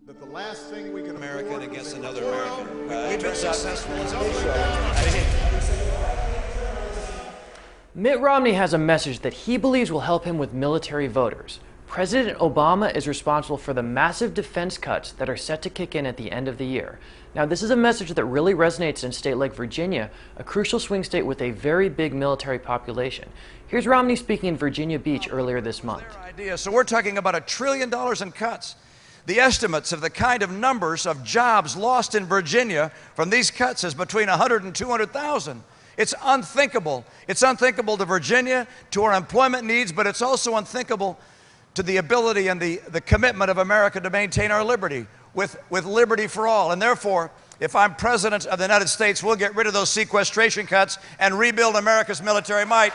that the last thing we can American against another American. We've been successful as Mitt Romney has a message that he believes will help him with military voters. President Obama is responsible for the massive defense cuts that are set to kick in at the end of the year. Now, this is a message that really resonates in a state like Virginia, a crucial swing state with a very big military population. Here's Romney speaking in Virginia Beach earlier this month. So we're talking about $1 trillion in cuts. The estimates of the kind of numbers of jobs lost in Virginia from these cuts is between 100 and 200,000. It's unthinkable. It's unthinkable to Virginia, to our employment needs, but it's also unthinkable to the ability and the commitment of America to maintain our liberty with liberty for all. And therefore, if I'm President of the United States, we'll get rid of those sequestration cuts and rebuild America's military might.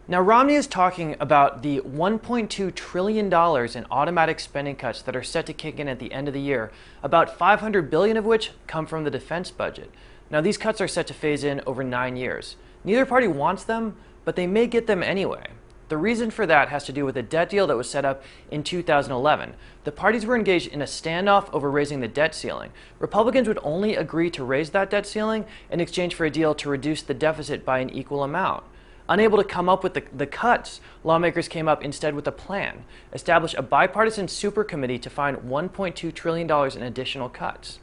Now, Romney is talking about the $1.2 trillion in automatic spending cuts that are set to kick in at the end of the year, about $500 billion of which come from the defense budget. Now, these cuts are set to phase in over 9 years. Neither party wants them, but they may get them anyway. The reason for that has to do with a debt deal that was set up in 2011. The parties were engaged in a standoff over raising the debt ceiling. Republicans would only agree to raise that debt ceiling in exchange for a deal to reduce the deficit by an equal amount. Unable to come up with the cuts, lawmakers came up instead with a plan, establish a bipartisan super committee to find $1.2 trillion in additional cuts.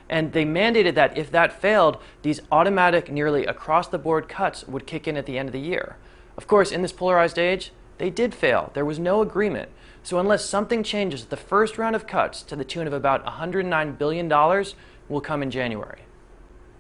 And they mandated that if that failed, these automatic, nearly across-the-board cuts would kick in at the end of the year. Of course, in this polarized age, they did fail. There was no agreement. So unless something changes, the first round of cuts to the tune of about $109 billion will come in January.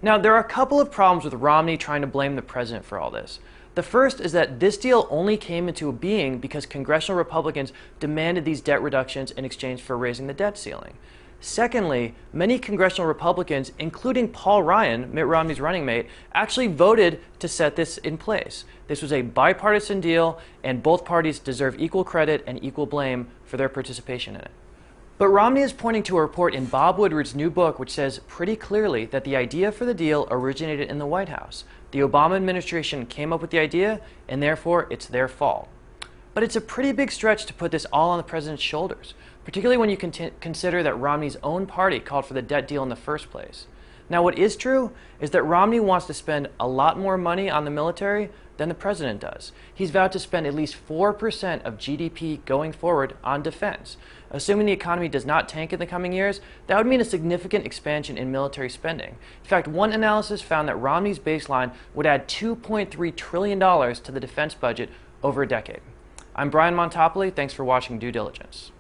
Now, there are a couple of problems with Romney trying to blame the president for all this. The first is that this deal only came into being because congressional Republicans demanded these debt reductions in exchange for raising the debt ceiling. Secondly, many congressional Republicans, including Paul Ryan, Mitt Romney's running mate, actually voted to set this in place. This was a bipartisan deal, and both parties deserve equal credit and equal blame for their participation in it. But Romney is pointing to a report in Bob Woodward's new book which says pretty clearly that the idea for the deal originated in the White House. The Obama administration came up with the idea, and therefore it's their fault. But it's a pretty big stretch to put this all on the president's shoulders, particularly when you consider that Romney's own party called for the debt deal in the first place. Now, what is true is that Romney wants to spend a lot more money on the military than the president does. He's vowed to spend at least 4% of GDP going forward on defense. Assuming the economy does not tank in the coming years, that would mean a significant expansion in military spending. In fact, one analysis found that Romney's baseline would add $2.3 trillion to the defense budget over a decade. I'm Brian Montopoli. Thanks for watching Due Diligence.